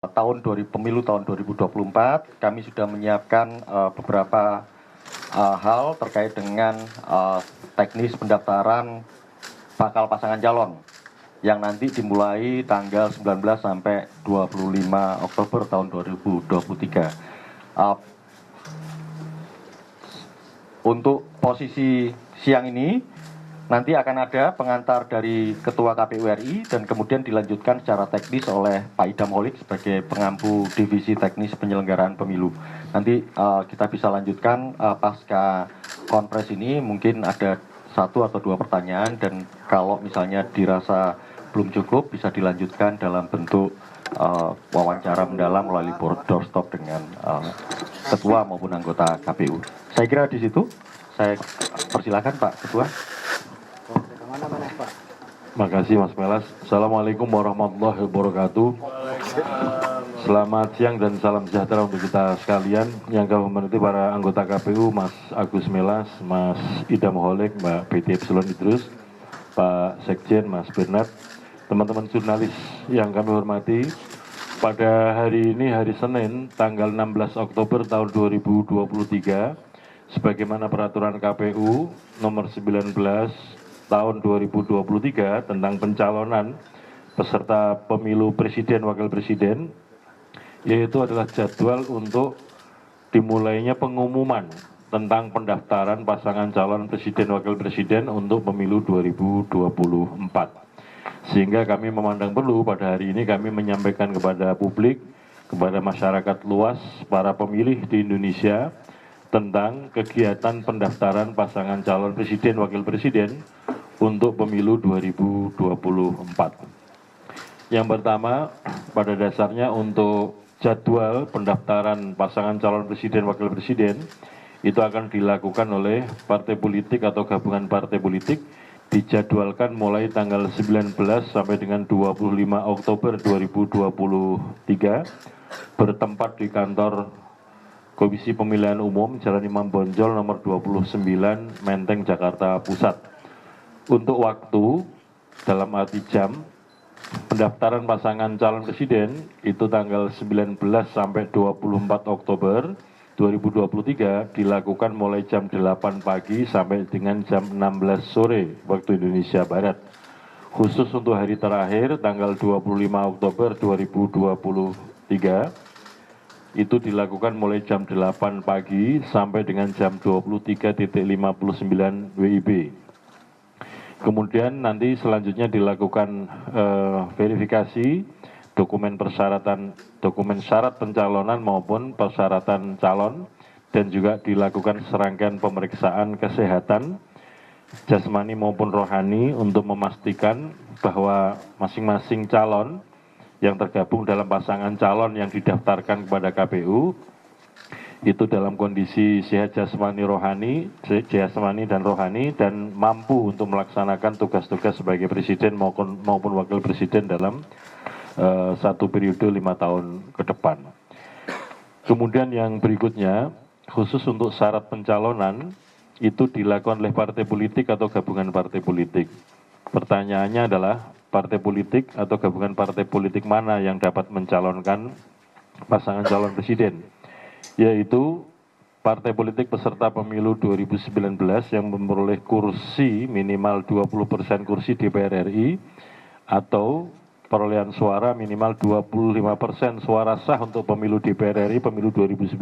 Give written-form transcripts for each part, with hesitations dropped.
Pemilu tahun 2024, kami sudah menyiapkan beberapa hal terkait dengan teknis pendaftaran bakal pasangan calon yang nanti dimulai tanggal 19 sampai 25 Oktober tahun 2023. Untuk posisi siang ini nanti akan ada pengantar dari Ketua KPU RI dan kemudian dilanjutkan secara teknis oleh Pak Idam Holik sebagai pengampu Divisi Teknis Penyelenggaraan Pemilu. Nanti kita bisa lanjutkan pasca konferensi ini, mungkin ada 1 atau 2 pertanyaan, dan kalau misalnya dirasa belum cukup bisa dilanjutkan dalam bentuk wawancara mendalam melalui doorstop dengan Ketua maupun anggota KPU. Saya kira di situ. Saya persilakan Pak Ketua. Terima kasih Mas Melas. Assalamualaikum warahmatullahi wabarakatuh. Selamat siang dan salam sejahtera untuk kita sekalian. Yang kami hormati para anggota KPU, Mas Agus Melas, Mas Idam Holik, Mbak BT Epsilon Idrus, Pak Sekjen, Mas Bernard, teman-teman jurnalis yang kami hormati. Pada hari ini, hari Senin, tanggal 16 Oktober tahun 2023, sebagaimana peraturan KPU nomor 19 tahun 2023 tentang pencalonan peserta pemilu presiden wakil presiden, yaitu adalah jadwal untuk dimulainya pengumuman tentang pendaftaran pasangan calon presiden wakil presiden untuk pemilu 2024. Sehingga kami memandang perlu pada hari ini kami menyampaikan kepada publik, kepada masyarakat luas, para pemilih di Indonesia tentang kegiatan pendaftaran pasangan calon presiden wakil presiden untuk pemilu 2024. Yang pertama, pada dasarnya untuk jadwal pendaftaran pasangan calon presiden wakil presiden itu akan dilakukan oleh partai politik atau gabungan partai politik, dijadwalkan mulai tanggal 19 sampai dengan 25 Oktober 2023 bertempat di kantor Komisi Pemilihan Umum Jalan Imam Bonjol nomor 29 Menteng Jakarta Pusat. Untuk waktu dalam arti jam, pendaftaran pasangan calon presiden itu tanggal 19 sampai 24 Oktober 2023 dilakukan mulai jam 8 pagi sampai dengan jam 16 sore waktu Indonesia Barat. Khusus untuk hari terakhir tanggal 25 Oktober 2023 itu dilakukan mulai jam 8 pagi sampai dengan jam 23.59 WIB. Kemudian nanti selanjutnya dilakukan verifikasi dokumen persyaratan, dokumen syarat pencalonan maupun persyaratan calon, dan juga dilakukan serangkaian pemeriksaan kesehatan jasmani maupun rohani untuk memastikan bahwa masing-masing calon yang tergabung dalam pasangan calon yang didaftarkan kepada KPU itu dalam kondisi sehat jasmani dan rohani dan mampu untuk melaksanakan tugas-tugas sebagai presiden maupun wakil presiden dalam satu periode 5 tahun ke depan. Kemudian yang berikutnya, khusus untuk syarat pencalonan itu dilakukan oleh partai politik atau gabungan partai politik. Pertanyaannya adalah partai politik atau gabungan partai politik mana yang dapat mencalonkan pasangan calon presiden, yaitu partai politik peserta pemilu 2019 yang memperoleh kursi minimal 20% kursi DPR RI atau perolehan suara minimal 25% suara sah untuk pemilu DPR RI pemilu 2019,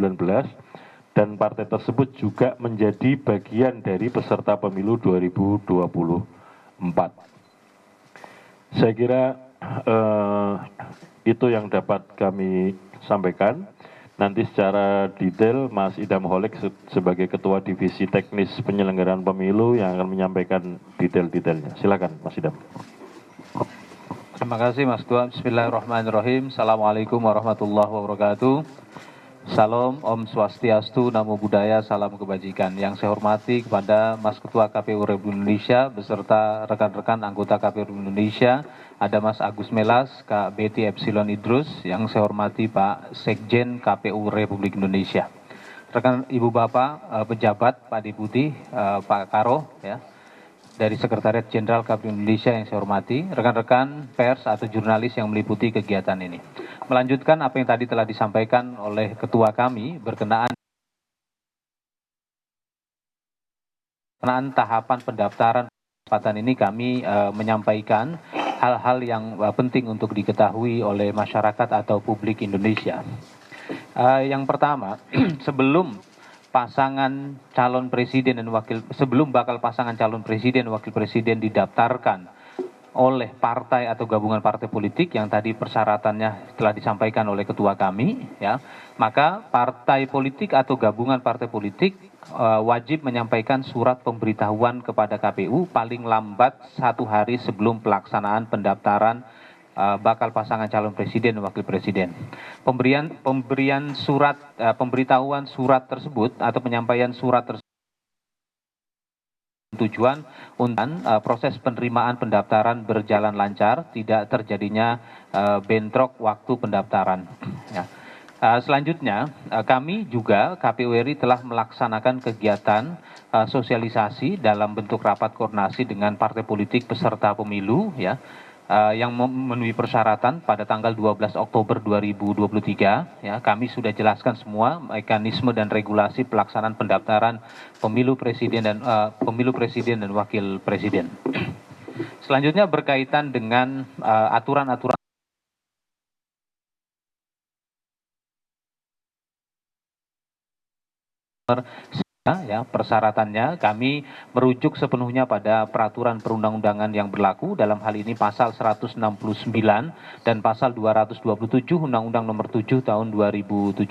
dan partai tersebut juga menjadi bagian dari peserta pemilu 2024. Saya kira itu yang dapat kami sampaikan. Nanti secara detail Mas Idam Holik sebagai Ketua Divisi Teknis Penyelenggaraan Pemilu yang akan menyampaikan detail-detailnya. Silakan Mas Idam. Terima kasih Mas Ketua. Bismillahirrahmanirrahim. Assalamualaikum warahmatullahi wabarakatuh. Salam, Om Swastiastu, Namo Buddhaya, salam kebajikan. Yang saya hormati kepada Mas Ketua KPU Republik Indonesia beserta rekan-rekan anggota KPU Republik Indonesia, ada Mas Agus Melas, Kak BT Epsilon Idrus, yang saya hormati Pak Sekjen KPU Republik Indonesia. Rekan Ibu Bapak, pejabat, Pak Deputi, Pak Karo, ya, dari Sekretariat Jenderal KPU Indonesia yang saya hormati, rekan-rekan pers atau jurnalis yang meliputi kegiatan ini. melanjutkan apa yang tadi telah disampaikan oleh ketua kami berkenaan tahapan pendaftaran kesempatan ini kami menyampaikan hal-hal yang penting untuk diketahui oleh masyarakat atau publik Indonesia. Yang pertama, sebelum bakal pasangan calon presiden dan wakil presiden didaftarkan oleh partai atau gabungan partai politik yang tadi persyaratannya telah disampaikan oleh ketua kami, ya, maka partai politik atau gabungan partai politik wajib menyampaikan surat pemberitahuan kepada KPU paling lambat 1 hari sebelum pelaksanaan pendaftaran bakal pasangan calon presiden dan wakil presiden. Pemberian surat pemberitahuan surat tersebut atau penyampaian surat tersebut tujuan untuk proses penerimaan pendaftaran berjalan lancar, tidak terjadinya bentrok waktu pendaftaran. Ya. Selanjutnya, kami juga KPU RI telah melaksanakan kegiatan sosialisasi dalam bentuk rapat koordinasi dengan partai politik peserta pemilu, ya, yang memenuhi persyaratan pada tanggal 12 Oktober 2023. Ya, kami sudah jelaskan semua mekanisme dan regulasi pelaksanaan pendaftaran pemilu presiden dan wakil presiden. Selanjutnya berkaitan dengan aturan-aturan ya, persyaratannya kami merujuk sepenuhnya pada peraturan perundang-undangan yang berlaku, dalam hal ini pasal 169 dan pasal 227 Undang-Undang Nomor 7 Tahun 2017.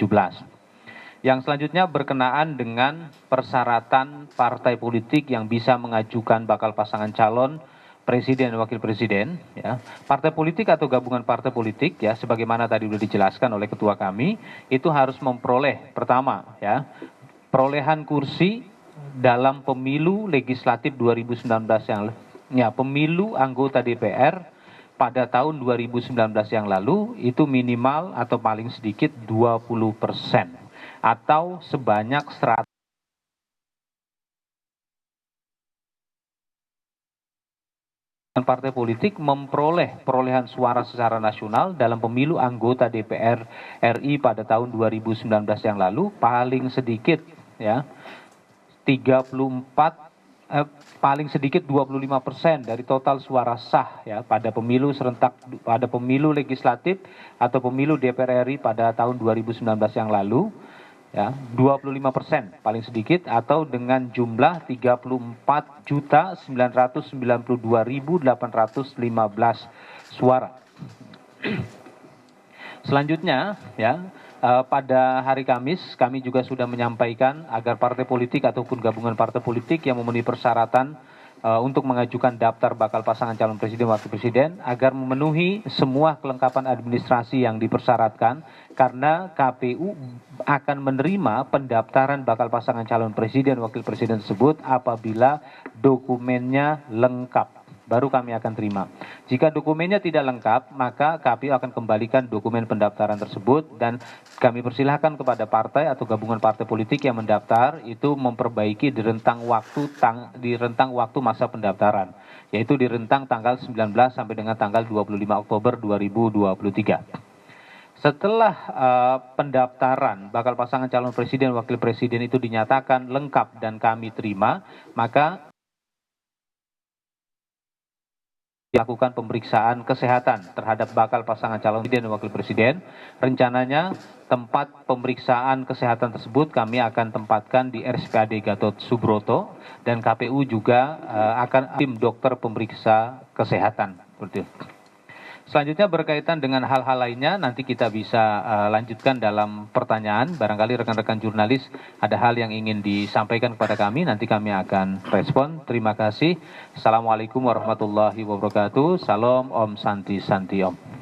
Yang selanjutnya berkenaan dengan persyaratan partai politik yang bisa mengajukan bakal pasangan calon presiden dan wakil presiden, ya. Partai politik atau gabungan partai politik, ya, sebagaimana tadi sudah dijelaskan oleh ketua kami, itu harus memperoleh pertama, ya, perolehan kursi dalam pemilu legislatif 2019 pemilu anggota DPR pada tahun 2019 yang lalu itu minimal atau paling sedikit 20% atau sebanyak 100 partai politik memperoleh perolehan suara secara nasional dalam pemilu anggota DPR RI pada tahun 2019 yang lalu paling sedikit, ya, 25% dari total suara sah, ya, pada pemilu serentak, pada pemilu legislatif atau pemilu DPR RI pada tahun 2019 yang lalu, ya, 25% paling sedikit atau dengan jumlah 34.992.815 suara. Selanjutnya, ya, pada hari Kamis kami juga sudah menyampaikan agar partai politik ataupun gabungan partai politik yang memenuhi persyaratan untuk mengajukan daftar bakal pasangan calon presiden wakil presiden agar memenuhi semua kelengkapan administrasi yang dipersyaratkan, karena KPU akan menerima pendaftaran bakal pasangan calon presiden wakil presiden tersebut apabila dokumennya lengkap. Baru kami akan terima. Jika dokumennya tidak lengkap, maka KPU akan kembalikan dokumen pendaftaran tersebut dan kami persilahkan kepada partai atau gabungan partai politik yang mendaftar itu memperbaiki di rentang waktu masa pendaftaran, yaitu di rentang tanggal 19 sampai dengan tanggal 25 Oktober 2023. Setelah pendaftaran bakal pasangan calon presiden wakil presiden itu dinyatakan lengkap dan kami terima, maka dilakukan pemeriksaan kesehatan terhadap bakal pasangan calon presiden dan wakil presiden. Rencananya tempat pemeriksaan kesehatan tersebut kami akan tempatkan di RSPAD Gatot Subroto dan KPU juga akan tim dokter pemeriksa kesehatan. Seperti itu. Selanjutnya berkaitan dengan hal-hal lainnya nanti kita bisa lanjutkan dalam pertanyaan. Barangkali rekan-rekan jurnalis ada hal yang ingin disampaikan kepada kami, nanti kami akan respon. Terima kasih. Assalamualaikum warahmatullahi wabarakatuh. Salam Om Santi Santi Om.